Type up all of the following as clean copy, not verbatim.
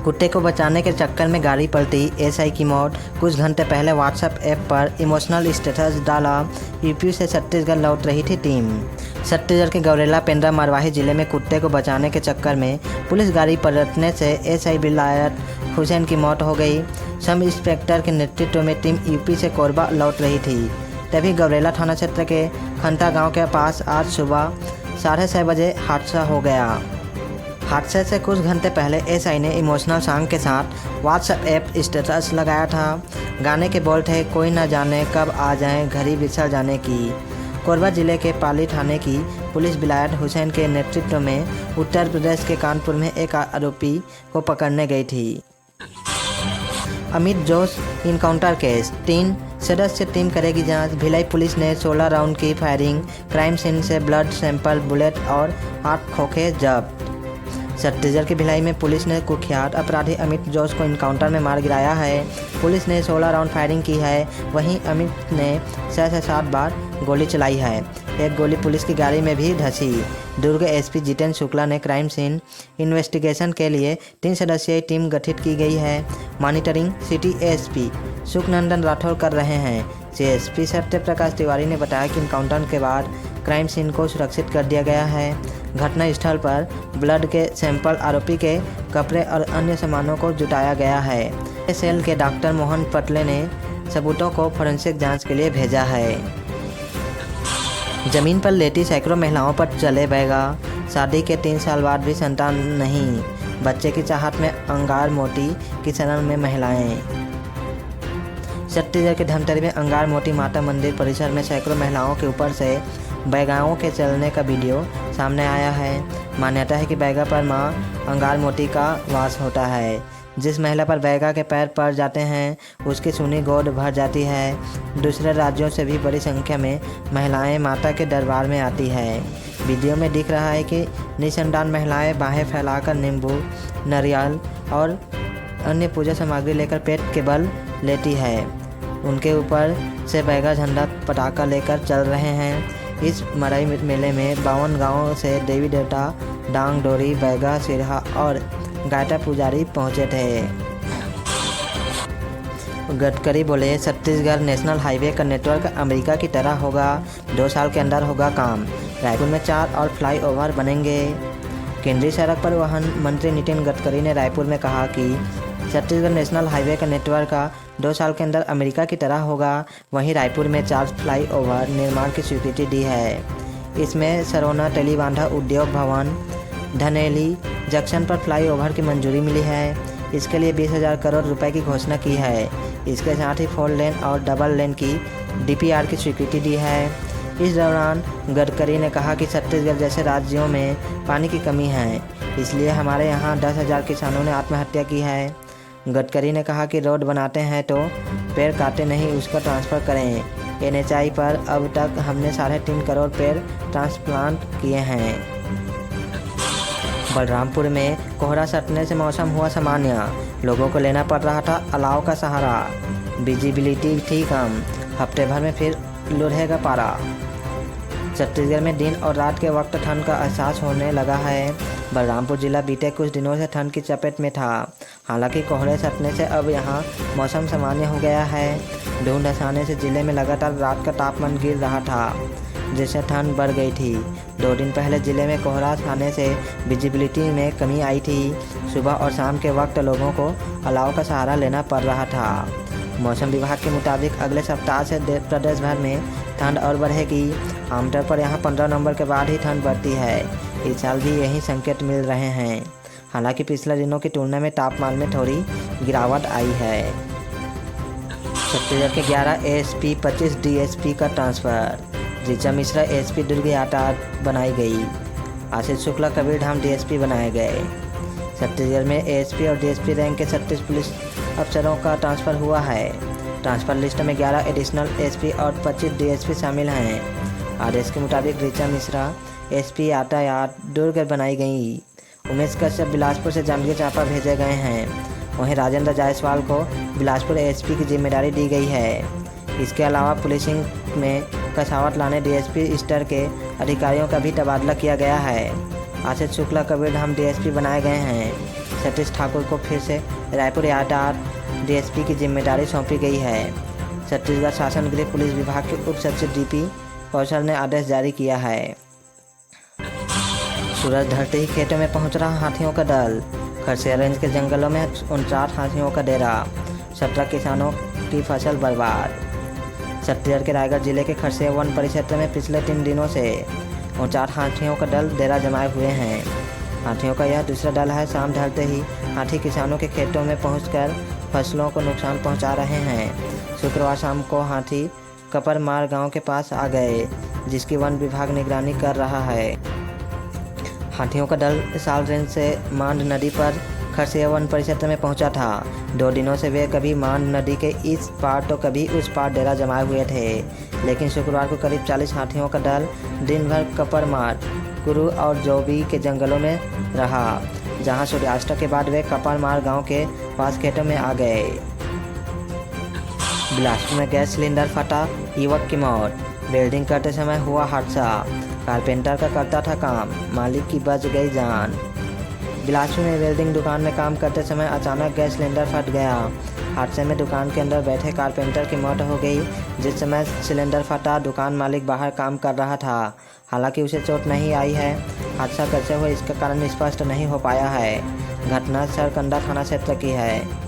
कुत्ते को बचाने के चक्कर में गाड़ी पलटी, एसआई की मौत। कुछ घंटे पहले व्हाट्सएप ऐप पर इमोशनल स्टेटस डाला। यूपी से छत्तीसगढ़ लौट रही थी टीम। छत्तीसगढ़ के गौरेला पेंड्रा मरवाही जिले में कुत्ते को बचाने के चक्कर में पुलिस गाड़ी पलटने से एसआई विलायत हुसैन की मौत हो गई। सब इंस्पेक्टर के नेतृत्व में टीम यूपी से कोरबा लौट रही थी। तभी गौरेला थाना क्षेत्र के खंता गांव के पास आज सुबह 6:30 बजे हादसा हो गया। हादसे से कुछ घंटे पहले एसआई ने इमोशनल सॉन्ग के साथ व्हाट्सएप ऐप स्टेटस लगाया था। गाने के बोल थे, कोई ना जाने कब आ जाए घड़ी बिछड़ जाने की। कोरबा जिले के पाली थाने की पुलिस विलायत हुसैन के नेतृत्व में उत्तर प्रदेश के कानपुर में एक आरोपी को पकड़ने गई थी। अमित जोश इनकाउंटर केस, 3 सदस्य टीम करेगी जांच। भिलाई पुलिस ने 16 राउंड की फायरिंग, क्राइम सीन से ब्लड सैंपल, बुलेट और 8 खोखे जब्त। छत्तीसगढ़ के भिलाई में पुलिस ने कुख्यात अपराधी अमित जोश को इनकाउंटर में मार गिराया है। पुलिस ने 16 राउंड फायरिंग की है। वहीं अमित ने 6 से 7 बार गोली चलाई है। एक गोली पुलिस की गाड़ी में भी धंसी। दुर्ग एसपी जितेंद्र शुक्ला ने क्राइम सीन इन्वेस्टिगेशन के लिए 3 सदस्यीय टीम गठित की गई है। Monitoring city SP Sukhnandan Rathore कर रहे हैं। सीएसपी सत्य प्रकाश तिवारी ने बताया कि इनकाउंटर के बाद क्राइम सीन को सुरक्षित कर दिया गया है। घटना स्थल पर ब्लड के सैंपल, आरोपी के कपड़े और अन्य सामानों को जुटाया गया है। सेल के डॉक्टर मोहन पटले ने सबूतों को फोरेंसिक जांच के लिए भेजा है। जमीन पर लेटी सैकड़ों महिलाओं पर चले बैगा, शादी के 3 साल बाद भी संतान नहीं। बच्चे की चाहत में अंगार मोती की शरण में महिलाएं। छत्तीसगढ़ के धमतरी में अंगार मोती माता मंदिर परिसर में सैकड़ों महिलाओं के ऊपर से बैगाओं के चलने का वीडियो सामने आया है। मान्यता है कि बैगा पर मां अंगार मोती का वास होता है। जिस महिला पर बैगा के पैर पड़ जाते हैं उसकी सुनी गोद भर जाती है। दूसरे राज्यों से भी बड़ी संख्या में महिलाएं माता के दरबार में आती है। वीडियो में दिख रहा है कि निसंतान महिलाएं बाहें फैलाकर नींबू, नारियल और अन्य पूजा सामग्री लेकर पेट के बल लेती है। उनके ऊपर से बैगा झंडा पटाखा लेकर चल रहे हैं। इस मड़ई मेले में 52 गांवों से देवी देवता, डांग डोरी, बैगा, सिरहा और गायटा पुजारी पहुंचे थे। गडकरी बोले, छत्तीसगढ़ नेशनल हाईवे का नेटवर्क अमेरिका की तरह होगा। 2 साल के अंदर होगा काम। रायपुर में 4 और फ्लाईओवर बनेंगे। केंद्रीय सड़क परिवहन मंत्री नितिन गडकरी ने रायपुर में कहा कि छत्तीसगढ़ नेशनल हाईवे का नेटवर्क का 2 साल के अंदर अमेरिका की तरह होगा। वहीं रायपुर में 4 फ्लाईओवर निर्माण की स्वीकृति दी है। इसमें सरोना, टेलीबांधा उद्योग भवन, धनेली जंक्शन पर फ्लाईओवर की मंजूरी मिली है। इसके लिए 20,000 करोड़ रुपए की घोषणा की है। इसके साथ ही 4 लेन और डबल लेन की डीपीआर की स्वीकृति दी है। इस दौरान गडकरी ने कहा कि छत्तीसगढ़ जैसे राज्यों में पानी की कमी है, इसलिए हमारे यहाँ 10,000 किसानों ने आत्महत्या की है। गडकरी ने कहा कि रोड बनाते हैं तो पेड़ काटे नहीं, उसका ट्रांसफ़र करें। एनएचआई पर अब तक हमने 3.5 करोड़ पेड़ ट्रांसप्लांट किए हैं। बलरामपुर में कोहरा सटने से मौसम हुआ सामान्य। लोगों को लेना पड़ रहा था अलाव का सहारा। विजिबिलिटी थी कम। हफ्ते भर में फिर लुढ़ेगा पारा। छत्तीसगढ़ में दिन और रात के वक्त ठंड का एहसास होने लगा है। बलरामपुर जिला बीते कुछ दिनों से ठंड की चपेट में था। हालांकि कोहरे सटने से अब यहाँ मौसम सामान्य हो गया है। धुंध आने से जिले में लगातार रात का तापमान गिर रहा था, जिससे ठंड बढ़ गई थी। 2 दिन पहले जिले में कोहरा छाने से विजिबिलिटी में कमी आई थी। सुबह और शाम के वक्त लोगों को अलाव का सहारा लेना पड़ रहा था। मौसम विभाग के मुताबिक अगले सप्ताह से प्रदेश भर में ठंड और बढ़ेगी। आमतौर पर यहाँ 15 नवंबर के बाद ही ठंड बढ़ती है। इस साल भी यही संकेत मिल रहे हैं। हालांकि पिछले दिनों की तुलना में तापमान में थोड़ी गिरावट आई है। छत्तीसगढ़ के 11 एएसपी 25 डीएसपी का ट्रांसफ़र। ऋचा मिश्रा एएसपी दुर्ग यातायात बनाई गई। आशीष शुक्ला कबीरधाम डीएसपी बनाए गए। छत्तीसगढ़ में एएसपी और डीएसपी रैंक के 36 पुलिस अफसरों का ट्रांसफ़र हुआ है। ट्रांसफ़र लिस्ट में 11 एडिशनल एसपी और 25 डीएसपी शामिल हैं। आदेश के मुताबिक ऋचा मिश्रा एसपी यातायात दुर्ग बनाई गई। उमेश कश्यप बिलासपुर से जांजगीर चांपा भेजे गए हैं। वहीं राजेंद्र जायसवाल को बिलासपुर एसपी की जिम्मेदारी दी गई है। इसके अलावा पुलिसिंग में कसावट लाने डीएसपी स्तर के अधिकारियों का भी तबादला किया गया है। आशीष शुक्ला कबीरधाम डीएसपी बनाए गए हैं। सतीश ठाकुर को फिर से रायपुर यातायात डीएसपी की जिम्मेदारी सौंपी गई है। छत्तीसगढ़ शासन गृह पुलिस विभाग के उप सचिव डीपी कौशल ने आदेश जारी किया है। सूरज ढलते ही खेतों में पहुंच रहा हाथियों का दल। खरसिया रेंज के जंगलों में 49 हाथियों का डेरा, 17 किसानों की फसल बर्बाद। छत्तीसगढ़ के रायगढ़ जिले के खरसिया वन परिक्षेत्र में पिछले 3 दिनों से 49 हाथियों का दल डेरा जमाए हुए हैं। हाथियों का यह दूसरा दल है। शाम ढलते ही हाथी किसानों के खेतों में पहुंचकर फसलों को नुकसान पहुंचा रहे हैं। शुक्रवार शाम को हाथी कपरमार गांव के पास आ गए, जिसकी वन विभाग निगरानी कर रहा है। हाथियों का दल साल रेंज से मांड नदी पर खरसिया वन परिक्षेत्र में पहुंचा था। 2 दिनों से वे कभी मांड नदी के इस पार तो कभी उस पार डेरा जमाए हुए थे, लेकिन शुक्रवार को करीब 40 हाथियों का दल दिन भर कपरमार, कुरू और जोबी के जंगलों में रहा, जहां सूर्यास्त के बाद वे कपरमार गांव के पास खेतों में आ गए। बिलासपुर में गैस सिलेंडर फटा, युवक की मौत। वेल्डिंग करते समय हुआ हादसा। कारपेंटर का करता था काम, मालिक की बच गई जान। बिलासपुर में वेल्डिंग दुकान में काम करते समय अचानक गैस सिलेंडर फट गया। हादसे में दुकान के अंदर बैठे कारपेंटर की मौत हो गई। जिस समय सिलेंडर फटा, दुकान मालिक बाहर काम कर रहा था। हालांकि उसे चोट नहीं आई है। हादसा कैसे हुआ इसका कारण स्पष्ट नहीं हो पाया है। घटना सरकंडा थाना क्षेत्र की है।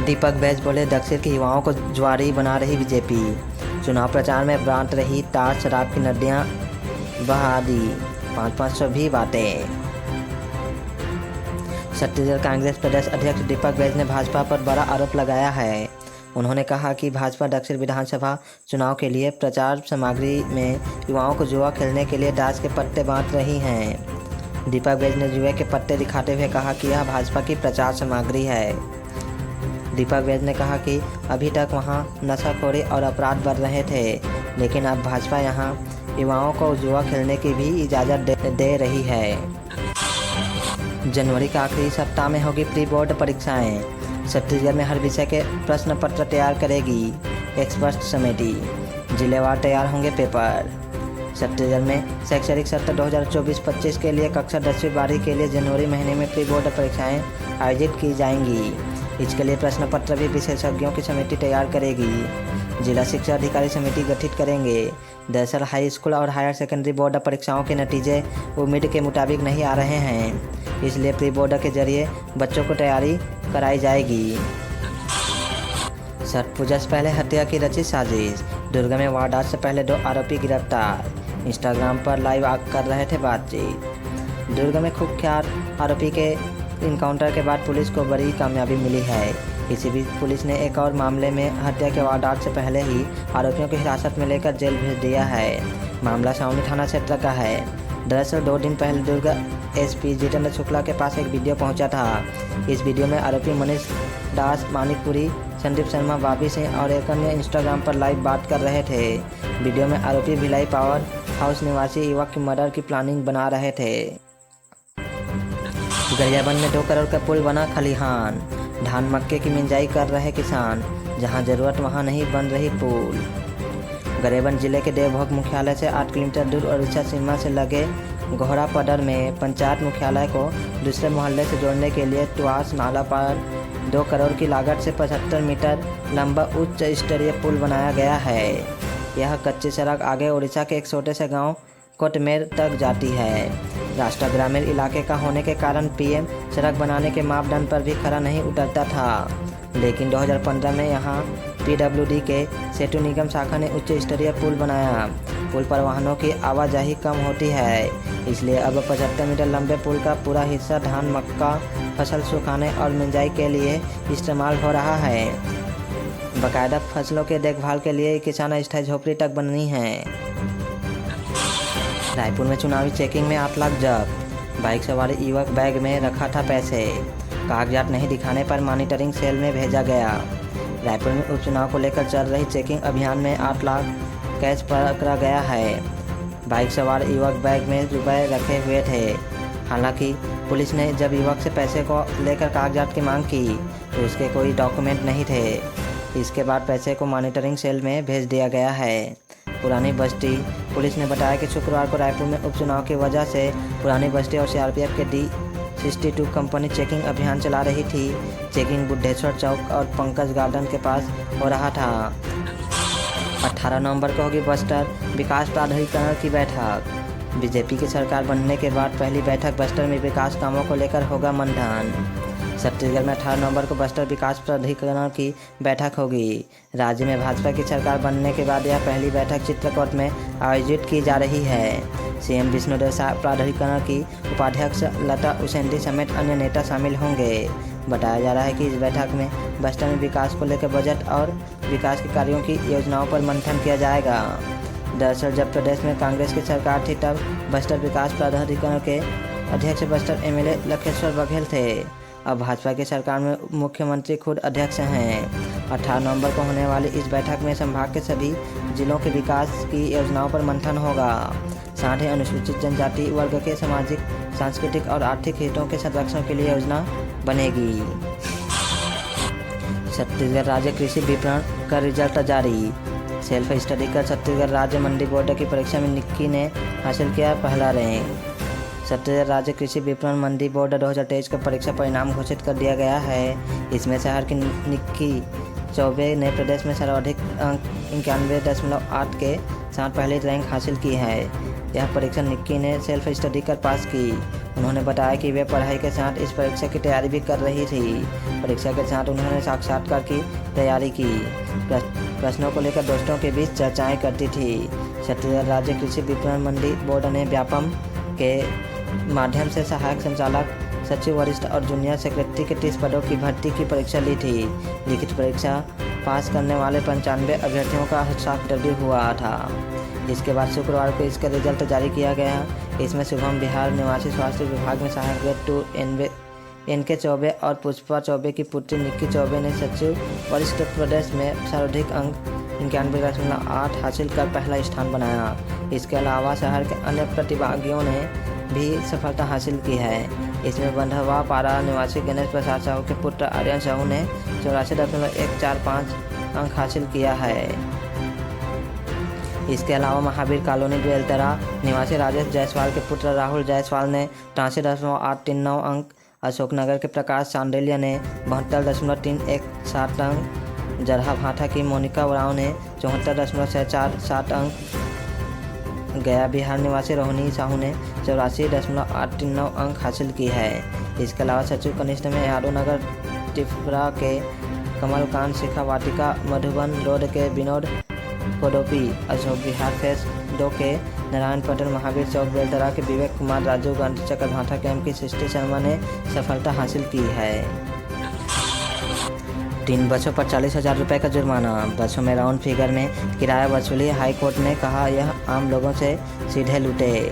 दीपक बैज बोले, दक्षिण के युवाओं को जुआरी बना रही बीजेपी। चुनाव प्रचार में बांट रही ताश शराब की नदियाँ बहा दी, 500 भी बांटे। छत्तीसगढ़ कांग्रेस प्रदेश अध्यक्ष दीपक बैज ने भाजपा पर बड़ा आरोप लगाया है। उन्होंने कहा कि भाजपा दक्षिण विधानसभा चुनाव के लिए प्रचार सामग्री में युवाओं को जुआ खेलने के लिए ताश के पत्ते बांट रही हैं। दीपक बैज ने जुए के पत्ते दिखाते हुए कहा कि यह भाजपा की प्रचार सामग्री है। दीपक बैज ने कहा कि अभी तक वहां नशाखोरी और अपराध बढ़ रहे थे, लेकिन अब भाजपा यहां युवाओं को जुआ खेलने की भी इजाज़त दे रही है। जनवरी का आखिरी सप्ताह में होगी प्री बोर्ड परीक्षाएं। छत्तीसगढ़ में हर विषय के प्रश्न पत्र तैयार करेगी एक्सपर्ट समिति। जिलेवार तैयार होंगे पेपर। छत्तीसगढ़ में शैक्षणिक सत्र 2024-25 के लिए कक्षा 10वीं 12वीं के लिए जनवरी महीने में प्री बोर्ड परीक्षाएं आयोजित की जाएंगी। इसके लिए प्रश्न पत्र भी विशेषज्ञों की समिति तैयार करेगी। जिला शिक्षा अधिकारी समिति गठित करेंगे। दरअसल हाई स्कूल और हायर सेकेंडरी बोर्ड परीक्षाओं के नतीजे उम्मीद के मुताबिक नहीं आ रहे हैं, इसलिए प्री बोर्ड के जरिए बच्चों को तैयारी कराई जाएगी। छठ पूजा से पहले हत्या की रची साजिश। दुर्ग में वारदात से पहले 2 आरोपी गिरफ्तार। इंस्टाग्राम पर लाइव कर रहे थे बातचीत। दुर्ग में कुख्यात आरोपी के इनकाउंटर के बाद पुलिस को बड़ी कामयाबी मिली है। इसी बीच पुलिस ने एक और मामले में हत्या के वारदात से पहले ही आरोपियों को हिरासत में लेकर जेल भेज दिया है। मामला सावनी थाना क्षेत्र का है। दरअसल 2 दिन पहले दुर्ग एसपी जितेंद्र शुक्ला के पास एक वीडियो पहुंचा था। इस वीडियो में आरोपी मनीष दास, मानिकपुरी, संदीप शर्मा, बाबी सिंह और एक अन्य इंस्टाग्राम पर लाइव बात कर रहे थे। वीडियो में आरोपी भिलाई पावर हाउस निवासी युवक की मर्डर की प्लानिंग बना रहे थे। गरियाबंद में 2 करोड़ का पुल बना खलिहान। धान मक्के की मिंजाई कर रहे किसान। जहां जरूरत वहां नहीं बन रही पुल। गरियाबंद जिले के देवभोग मुख्यालय से 8 किलोमीटर दूर उड़ीसा सीमा से लगे घोड़ा पडर में पंचायत मुख्यालय को दूसरे मोहल्ले से जोड़ने के लिए तुआस नाला पर 2 करोड़ की लागत से 75 मीटर लंबा उच्च स्तरीय पुल बनाया गया है। यह कच्ची सड़क आगे उड़ीसा के एक छोटे से गांव कोटमेर तक जाती है। राष्ट्रीय ग्रामीण इलाके का होने के कारण पीएम सड़क बनाने के मापदंड पर भी खरा नहीं उतरता था, लेकिन 2015 में यहां पीडब्ल्यूडी के सेतु निगम शाखा ने उच्च स्तरीय पुल बनाया। पुल पर वाहनों की आवाजाही कम होती है, इसलिए अब 75 मीटर लंबे पुल का पूरा हिस्सा धान मक्का फसल सुखाने और मिंजाई के लिए इस्तेमाल हो रहा है। बाकायदा फसलों के देखभाल के लिए किसान अस्थायी झोपड़ी तक बननी है। रायपुर में चुनावी चेकिंग में 8 लाख जब्त। बाइक सवार युवक बैग में रखा था पैसे। कागजात नहीं दिखाने पर मॉनिटरिंग सेल में भेजा गया। रायपुर में उपचुनाव को लेकर चल रही चेकिंग अभियान में 8 लाख कैश पकड़ा गया है। बाइक सवार युवक बैग में रुपए रखे हुए थे। हालांकि पुलिस ने जब युवक से पैसे को लेकर कागजात की मांग की तो उसके कोई डॉक्यूमेंट नहीं थे। इसके बाद पैसे को मॉनिटरिंग सेल में भेज दिया गया है। पुरानी बस्ती पुलिस ने बताया कि शुक्रवार को रायपुर में उपचुनाव की वजह से पुरानी बस्ती और सीआरपीएफ के 62 कंपनी चेकिंग अभियान चला रही थी। चेकिंग बुद्धेश्वर चौक और पंकज गार्डन के पास हो रहा था। 18 नवंबर को होगी बस्तर विकास प्राधिकरण की बैठक। बीजेपी की सरकार बनने के बाद पहली बैठक बस्तर में विकास कामों को लेकर होगा मंथन। छत्तीसगढ़ में 18 नवंबर को बस्तर विकास प्राधिकरण की बैठक होगी। राज्य में भाजपा की सरकार बनने के बाद यह पहली बैठक चित्रकूट में आयोजित की जा रही है। सीएम विष्णुदेव साय प्राधिकरण की उपाध्यक्ष लता उसेंडी समेत अन्य नेता शामिल होंगे। बताया जा रहा है कि इस बैठक में बस्तर में विकास को लेकर बजट और विकास के कार्यों की योजनाओं पर मंथन किया जाएगा। दरअसल जब प्रदेश में कांग्रेस की सरकार थी तब बस्तर विकास प्राधिकरण के अध्यक्ष बस्तर एमएलए लखेश्वर बघेल थे। अब भाजपा की सरकार में मुख्यमंत्री खुद अध्यक्ष हैं। 18 नवंबर को होने वाली इस बैठक में संभाग के सभी जिलों के विकास की योजनाओं पर मंथन होगा। साथ ही अनुसूचित जनजाति वर्ग के सामाजिक, सांस्कृतिक और आर्थिक हितों के संरक्षण के लिए योजना बनेगी। छत्तीसगढ़ राज्य कृषि विपणन का रिजल्ट जारी। सेल्फ स्टडी कर छत्तीसगढ़ राज्य मंडी बोर्ड की परीक्षा में निक्की ने हासिल किया पहला रैंक। छत्तीसगढ़ राज्य कृषि विपणन मंडी बोर्ड 2023 का परीक्षा परिणाम घोषित कर दिया गया है। इसमें शहर की निक्की चौबे ने प्रदेश में सर्वाधिक अंक 91.8 के साथ पहली रैंक हासिल की है। यह परीक्षा निक्की ने सेल्फ स्टडी कर पास की। उन्होंने बताया कि वे पढ़ाई के साथ इस परीक्षा की तैयारी भी कर रही थी। परीक्षा के साथ उन्होंने साक्षात्कार की तैयारी की। प्रश्नों को लेकर दोस्तों के बीच चर्चाएं करती थी। छत्तीसगढ़ राज्य कृषि विपणन मंडी बोर्ड ने व्यापम के माध्यम से सहायक संचालक, सचिव, वरिष्ठ और जूनियर सेक्रेटरी के 30 पदों की भर्ती की परीक्षा ली थी। लिखित परीक्षा पास करने वाले 95 अभ्यर्थियों का हस्ताक्षर भी हुआ था। इसके बाद शुक्रवार को इसका रिजल्ट जारी किया गया। इसमें शुभम बिहार निवासी स्वास्थ्य विभाग में सहायक ग्रेड 2 एनके चौबे और पुष्पा चौबे की पुत्री निक्की चौबे ने सचिव वरिष्ठ प्रदेश में सर्वाधिक अंक 91.8 हासिल कर पहला स्थान बनाया। इसके अलावा शहर के अन्य प्रतिभागियों ने भी सफलता हासिल की है। इसमें बंधवा पारा निवासी गणेश प्रसाद साहू के पुत्र आर्यन साहू ने 84.145 अंक हासिल किया है। इसके अलावा महावीर कॉलोनी बेलतरा निवासी राजेश जायसवाल के पुत्र राहुल जायसवाल ने 83.839 अंक, अशोकनगर के प्रकाश सांडेलिया ने 72.317 अंक, जरहा भाटा की मोनिका उराव ने 74.647 अंक, गया बिहार निवासी रोहिणी साहू ने 84.839 अंक हासिल की है। इसके अलावा सचिव कनिष्ठ में यादवनगर त्रिपुरा के कमलकांत शिखा वाटिका, मधुबन रोड के विनोद कोडोपी, अशोक बिहार फेस 2 के नारायण पटेल, महावीर चौक बेलतरा के विवेक कुमार, राजीव गांधी चक्कर भाटा कैंप की सृष्टि शर्मा ने सफलता हासिल की है। 3 बसों पर 40,000 रुपये का जुर्माना। बसों में राउंड फिगर में किराया वसूली, हाईकोर्ट ने कहा यह आम लोगों से सीधे लूटे।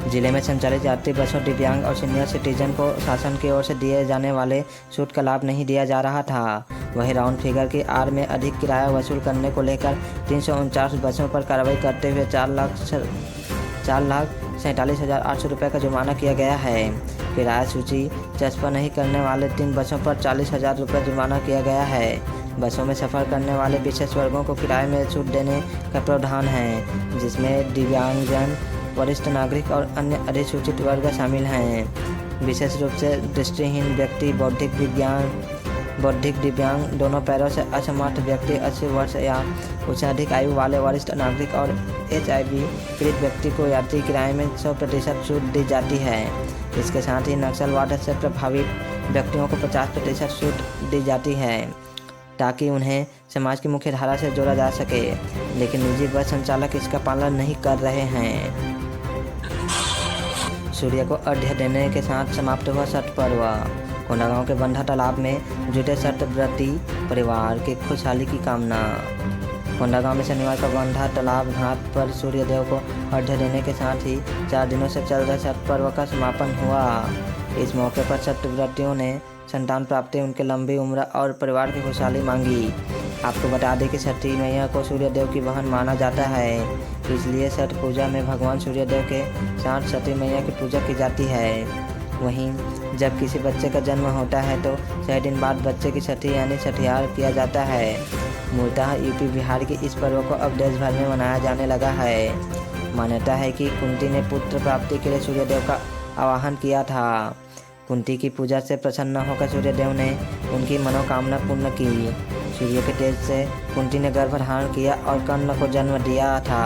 जिले में संचालित यात्री बसों, दिव्यांग और सीनियर सिटीजन को शासन की ओर से दिए जाने वाले छूट का लाभ नहीं दिया जा रहा था। वहीं राउंड फिगर की आड़ में अधिक किराया वसूल करने को लेकर 349 बसों पर कार्रवाई करते हुए 4,47,800 रुपये का जुर्माना किया गया है। किराया सूची चस्पा नहीं करने वाले 3 बसों पर 40,000 रुपये जुर्माना किया गया है। बसों में सफ़र करने वाले विशेष वर्गों को किराए में छूट देने का प्रावधान है, जिसमें दिव्यांगजन, वरिष्ठ नागरिक और अन्य अधिसूचित वर्ग शामिल हैं। विशेष रूप से दृष्टिहीन व्यक्ति, बौद्धिक दिव्यांग, दोनों पैरों से असमर्थ व्यक्ति, 80 वर्ष या उससे अधिक आयु वाले वरिष्ठ नागरिक और HIV पीड़ित व्यक्ति को यात्री किराए में 100% छूट दी जाती है। इसके साथ ही नक्सलवाद से प्रभावित व्यक्तियों को 50% छूट दी जाती है, ताकि उन्हें समाज की मुख्य धारा से जोड़ा जा सके। लेकिन निजी बस संचालक इसका पालन नहीं कर रहे हैं। सूर्य को अर्घ्य देने के साथ समाप्त हुआ छठ पर्व। कोंडागांव के बंधा तालाब में जुटे छठ व्रती परिवार की खुशहाली की कामना। कोंडागांव में शनिवार को बंधा तालाब घाट पर सूर्य देव को अर्घ्य देने के साथ ही 4 दिनों से चल रहे छठ पर्व का समापन हुआ। इस मौके पर छठ व्रतियों ने संतान प्राप्ति, उनके लंबी उम्र और परिवार की खुशहाली मांगी। आपको बता दें कि छठी मैया को सूर्य देव की बहन माना जाता है, इसलिए छठ पूजा में भगवान सूर्य देव के साथ छठी मैया की पूजा की जाती है। वहीं जब किसी बच्चे का जन्म होता है तो 6 दिन बाद बच्चे की छठी यानी छठियार किया जाता है। मूलतः यूपी बिहार के इस पर्व को अब देश भर में मनाया जाने लगा है। मान्यता है कि कुंती ने पुत्र प्राप्ति के लिए सूर्य देव का आवाहन किया था। कुंती की पूजा से प्रसन्न होकर सूर्यदेव ने उनकी मनोकामना पूर्ण की। सूर्य के तेज से कुंती ने गर्भ धारण किया और कर्ण को जन्म दिया था।